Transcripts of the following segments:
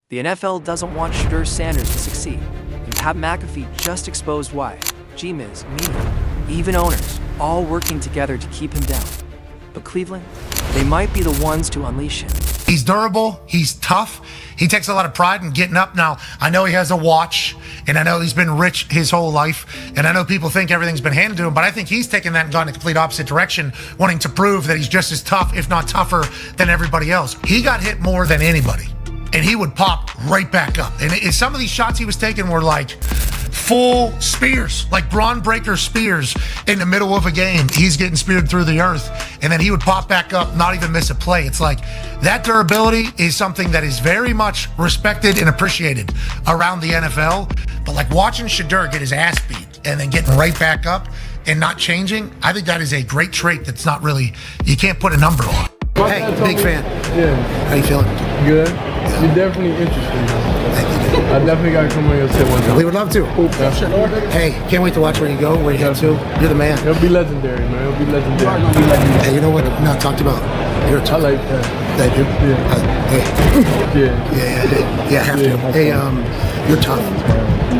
The NFL doesn't want Shedeur Sanders to succeed, and Pat McAfee just exposed why. Jis, media, even owners, all working together to keep him down. But Cleveland, they might be the ones to unleash him. He's durable, he's tough, he takes a lot of pride in getting up. Now, I know he has a watch, and I know he's been rich his whole life, and I know people think everything's been handed to him, but I think he's taken that and gone in the complete opposite direction, wanting to prove that he's just as tough, if not tougher, than everybody else. He got hit more than anybody, and he would pop right back up. And some of these shots he was taking were like full spears, like Braun Breaker spears in the middle of a game. He's getting speared through the earth, and then he would pop back up, not even miss a play. It's like that durability is something that is very much respected and appreciated around the NFL. But like watching Shedeur get his ass beat and then getting right back up and not changing, I think that is a great trait that's not really, you can't put a number on. Hey, big fan. Yeah. How you feeling? Good. You're definitely interesting. Thank you. I definitely got to come on your set one time. We would love to. Hey, can't wait to watch where you go, where you head to. You're the man. It'll be legendary, man. It'll be legendary. Hey, you know what? Not talked about. You're I like that. Thank you. Yeah. Yeah, have to. Yeah. Hey, you're tough.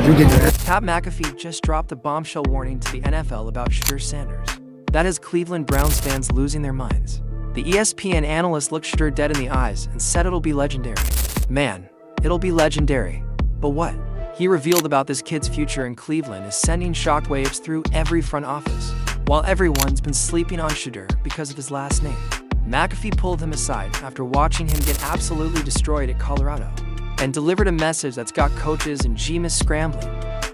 You get there. Pat McAfee just dropped a bombshell warning to the NFL about Shedeur Sanders. That has Cleveland Browns fans losing their minds. The ESPN analyst looked Shedeur dead in the eyes and said it'll be legendary. Man, it'll be legendary. But what? He revealed about this kid's future in Cleveland is sending shockwaves through every front office, while everyone's been sleeping on Shedeur because of his last name. McAfee pulled him aside after watching him get absolutely destroyed at Colorado and delivered a message that's got coaches and Jis scrambling.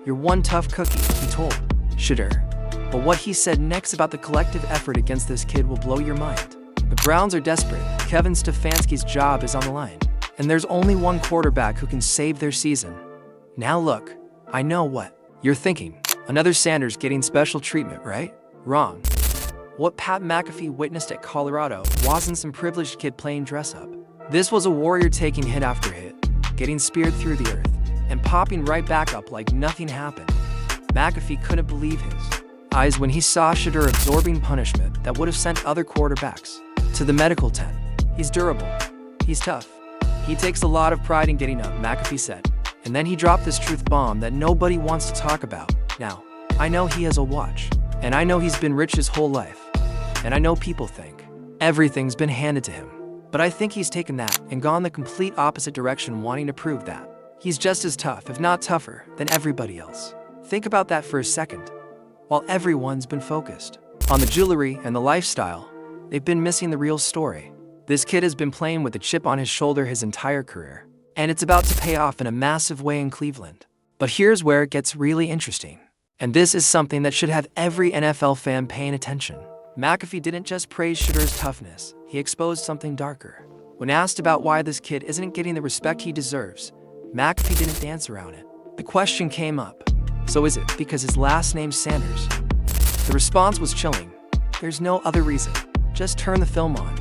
"You're one tough cookie," he told Shedeur. But what he said next about the collective effort against this kid will blow your mind. The Browns are desperate. Kevin Stefanski's job is on the line, and there's only one quarterback who can save their season. Now look, I know what you're thinking. Another Sanders getting special treatment, right? Wrong. What Pat McAfee witnessed at Colorado wasn't some privileged kid playing dress-up. This was a warrior taking hit after hit, getting speared through the earth, and popping right back up like nothing happened. McAfee couldn't believe his eyes when he saw Shedeur absorbing punishment that would have sent other quarterbacks to the medical tent. He's durable. He's tough. He takes a lot of pride in getting up, McAfee said. And then he dropped this truth bomb that nobody wants to talk about. Now, I know he has a watch, and I know he's been rich his whole life, and I know people think everything's been handed to him. But I think he's taken that and gone the complete opposite direction, wanting to prove that he's just as tough, if not tougher, than everybody else. Think about that for a second. While everyone's been focused on the jewelry and the lifestyle, they've been missing the real story. This kid has been playing with a chip on his shoulder his entire career, and it's about to pay off in a massive way in Cleveland. But here's where it gets really interesting. And this is something that should have every NFL fan paying attention. McAfee didn't just praise Shedeur's toughness, he exposed something darker. When asked about why this kid isn't getting the respect he deserves, McAfee didn't dance around it. The question came up, so is it because his last name's Sanders? The response was chilling. There's no other reason. Just turn the film on.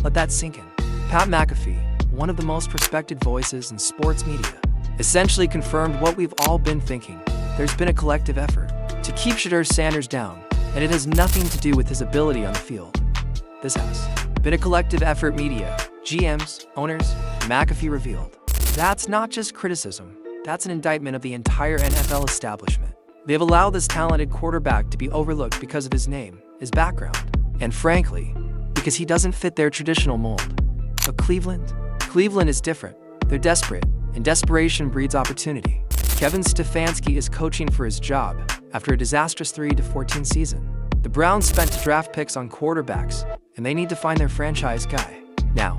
Let that sink in. Pat McAfee, one of the most respected voices in sports media, essentially confirmed what we've all been thinking. There's been a collective effort to keep Shedeur Sanders down, and it has nothing to do with his ability on the field. This has been a collective effort, media, GMs, owners, McAfee revealed. That's not just criticism, that's an indictment of the entire NFL establishment. They've allowed this talented quarterback to be overlooked because of his name, his background, and frankly, because he doesn't fit their traditional mold. But Cleveland is different. They're desperate, and desperation breeds opportunity. Kevin Stefanski is coaching for his job after a disastrous 3-14 season. The Browns spent draft picks on quarterbacks, and they need to find their franchise guy. Now,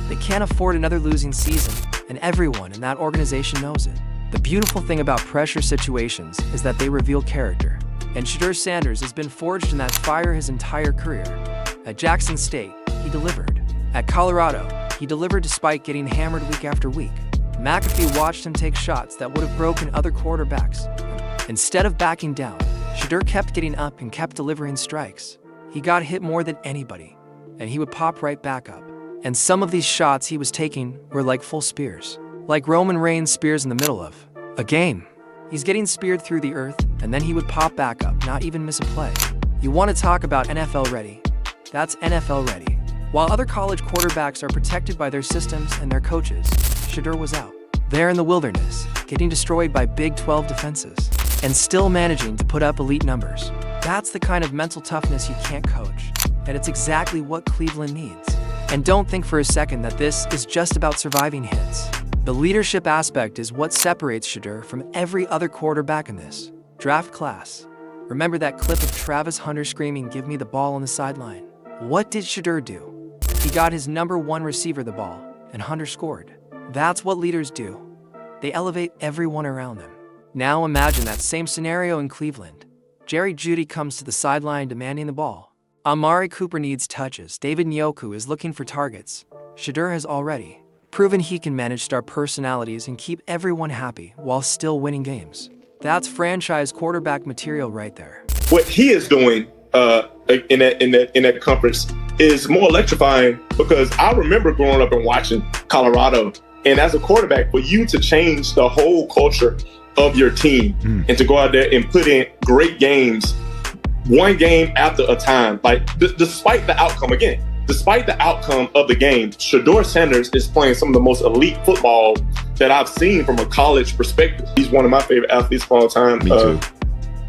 they can't afford another losing season, and everyone in that organization knows it. The beautiful thing about pressure situations is that they reveal character, and Shedeur Sanders has been forged in that fire his entire career. At Jackson State, he delivered. At Colorado, he delivered despite getting hammered week after week. McAfee watched him take shots that would have broken other quarterbacks. Instead of backing down, Shedeur kept getting up and kept delivering strikes. He got hit more than anybody, and he would pop right back up. And some of these shots he was taking were like full spears. Like Roman Reigns' spears in the middle of a game. He's getting speared through the earth, and then he would pop back up, not even miss a play. You want to talk about NFL ready? That's NFL ready. While other college quarterbacks are protected by their systems and their coaches, Shedeur was out. there in the wilderness, getting destroyed by Big 12 defenses, and still managing to put up elite numbers. That's the kind of mental toughness you can't coach, and it's exactly what Cleveland needs. And don't think for a second that this is just about surviving hits. The leadership aspect is what separates Shedeur from every other quarterback in this draft class. Remember that clip of Travis Hunter screaming, "Give me the ball" on the sideline? What did Shedeur do? He got his number one receiver the ball, and Hunter scored. That's what leaders do. They elevate everyone around them. Now imagine that same scenario in Cleveland. Jerry Jeudy comes to the sideline demanding the ball. Amari Cooper needs touches. David Njoku is looking for targets. Shedeur has already proven he can manage star personalities and keep everyone happy while still winning games. That's franchise quarterback material right there. What he is doing in that conference is more electrifying, because I remember growing up and watching Colorado, and as a quarterback, for you to change the whole culture of your team and to go out there and put in great games, one game after a time, like despite the outcome, despite the outcome of the game, Shedeur Sanders is playing some of the most elite football that I've seen from a college perspective. He's one of my favorite athletes of all time. Me too.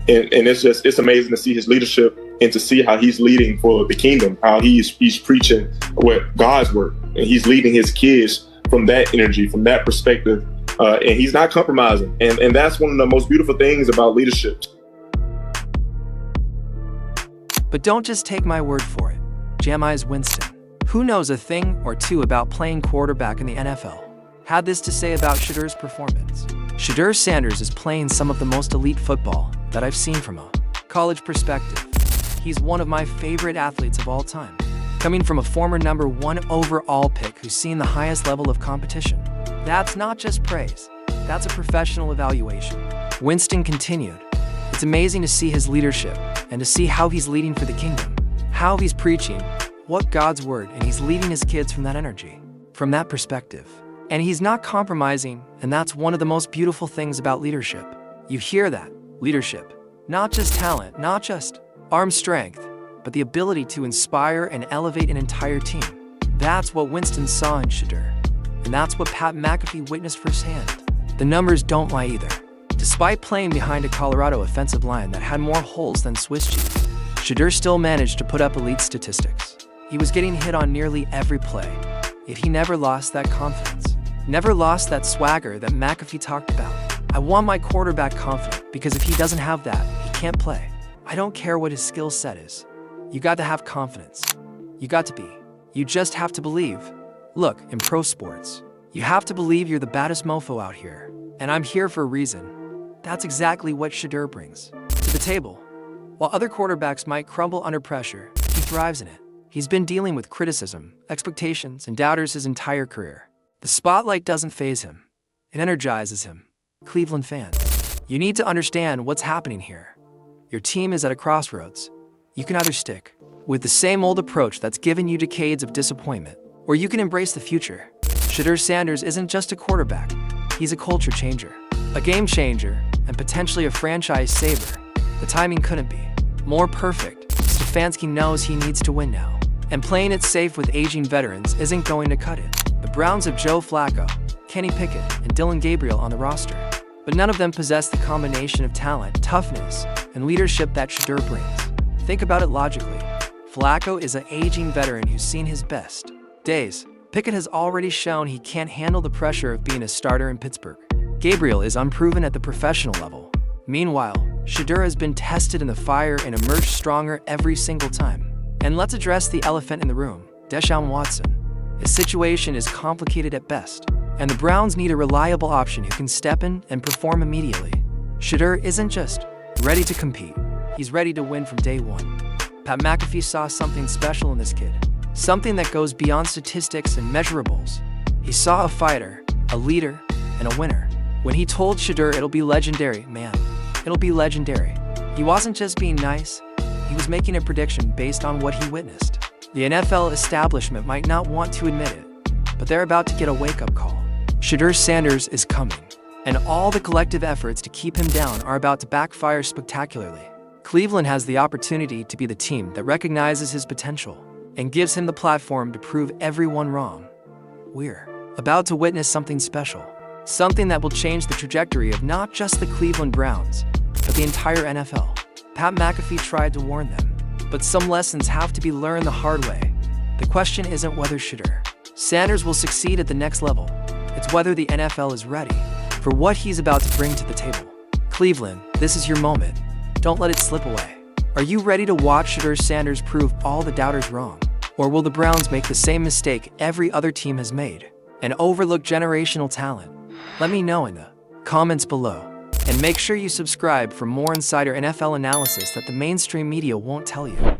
And it's amazing to see his leadership and to see how he's leading for the kingdom, how he's preaching what God's word, and he's leading his kids from that energy, from that perspective, and he's not compromising. And that's one of the most beautiful things about leadership. But don't just take my word for it. Jis Winston, who knows a thing or two about playing quarterback in the NFL, had this to say about Shedeur's performance. Shedeur Sanders is playing some of the most elite football that I've seen from a college perspective. He's one of my favorite athletes of all time, coming from a former number 1 overall pick who's seen the highest level of competition. That's not just praise, that's a professional evaluation. Winston continued, "It's amazing to see his leadership and to see how he's leading for the kingdom, how he's preaching what God's word, and he's leading his kids from that energy, from that perspective. And he's not compromising, and that's one of the most beautiful things about leadership. You hear that? Leadership. Not just talent, not just arm strength, but the ability to inspire and elevate an entire team. That's what Winston saw in Shedeur, and that's what Pat McAfee witnessed firsthand. The numbers don't lie either. Despite playing behind a Colorado offensive line that had more holes than Swiss cheese, Shedeur still managed to put up elite statistics. He was getting hit on nearly every play, yet he never lost that confidence. Never lost that swagger that McAfee talked about. I want my quarterback confident, because if he doesn't have that, he can't play. I don't care what his skill set is. You got to have confidence. You just have to believe. Look, in pro sports, you have to believe you're the baddest mofo out here, and I'm here for a reason. That's exactly what Shedeur brings to the table. While other quarterbacks might crumble under pressure, he thrives in it. He's been dealing with criticism, expectations, and doubters his entire career. The spotlight doesn't faze him. It energizes him. Cleveland fans, you need to understand what's happening here. Your team is at a crossroads. You can either stick with the same old approach that's given you decades of disappointment, or you can embrace the future. Shedeur Sanders isn't just a quarterback. He's a culture changer, a game changer, and potentially a franchise saver. The timing couldn't be more perfect. Stefanski knows he needs to win now, and playing it safe with aging veterans isn't going to cut it. The Browns have Joe Flacco, Kenny Pickett, and Dylan Gabriel on the roster, but none of them possess the combination of talent, toughness, and leadership that Shedeur brings. Think about it logically. Flacco is an aging veteran who's seen his best days. Pickett has already shown he can't handle the pressure of being a starter in Pittsburgh. Gabriel is unproven at the professional level. Meanwhile, Shedeur has been tested in the fire and emerged stronger every single time. And let's address the elephant in the room, Deshaun Watson. His situation is complicated at best, and the Browns need a reliable option who can step in and perform immediately. Shedeur isn't just ready to compete, he's ready to win from day one. Pat McAfee saw something special in this kid, something that goes beyond statistics and measurables. He saw a fighter, a leader, and a winner. When he told Shedeur it'll be legendary, man, it'll be legendary. He wasn't just being nice, he was making a prediction based on what he witnessed. The NFL establishment might not want to admit it, but they're about to get a wake-up call. Shedeur Sanders is coming, and all the collective efforts to keep him down are about to backfire spectacularly. Cleveland has the opportunity to be the team that recognizes his potential and gives him the platform to prove everyone wrong. We're about to witness something special. Something that will change the trajectory of not just the Cleveland Browns, but the entire NFL. Pat McAfee tried to warn them, but some lessons have to be learned the hard way. The question isn't whether Shedeur Sanders will succeed at the next level. It's whether the NFL is ready for what he's about to bring to the table. Cleveland, this is your moment. Don't let it slip away. Are you ready to watch Shedeur Sanders prove all the doubters wrong? Or will the Browns make the same mistake every other team has made and overlook generational talent? Let me know in the comments below. And make sure you subscribe for more insider NFL analysis that the mainstream media won't tell you.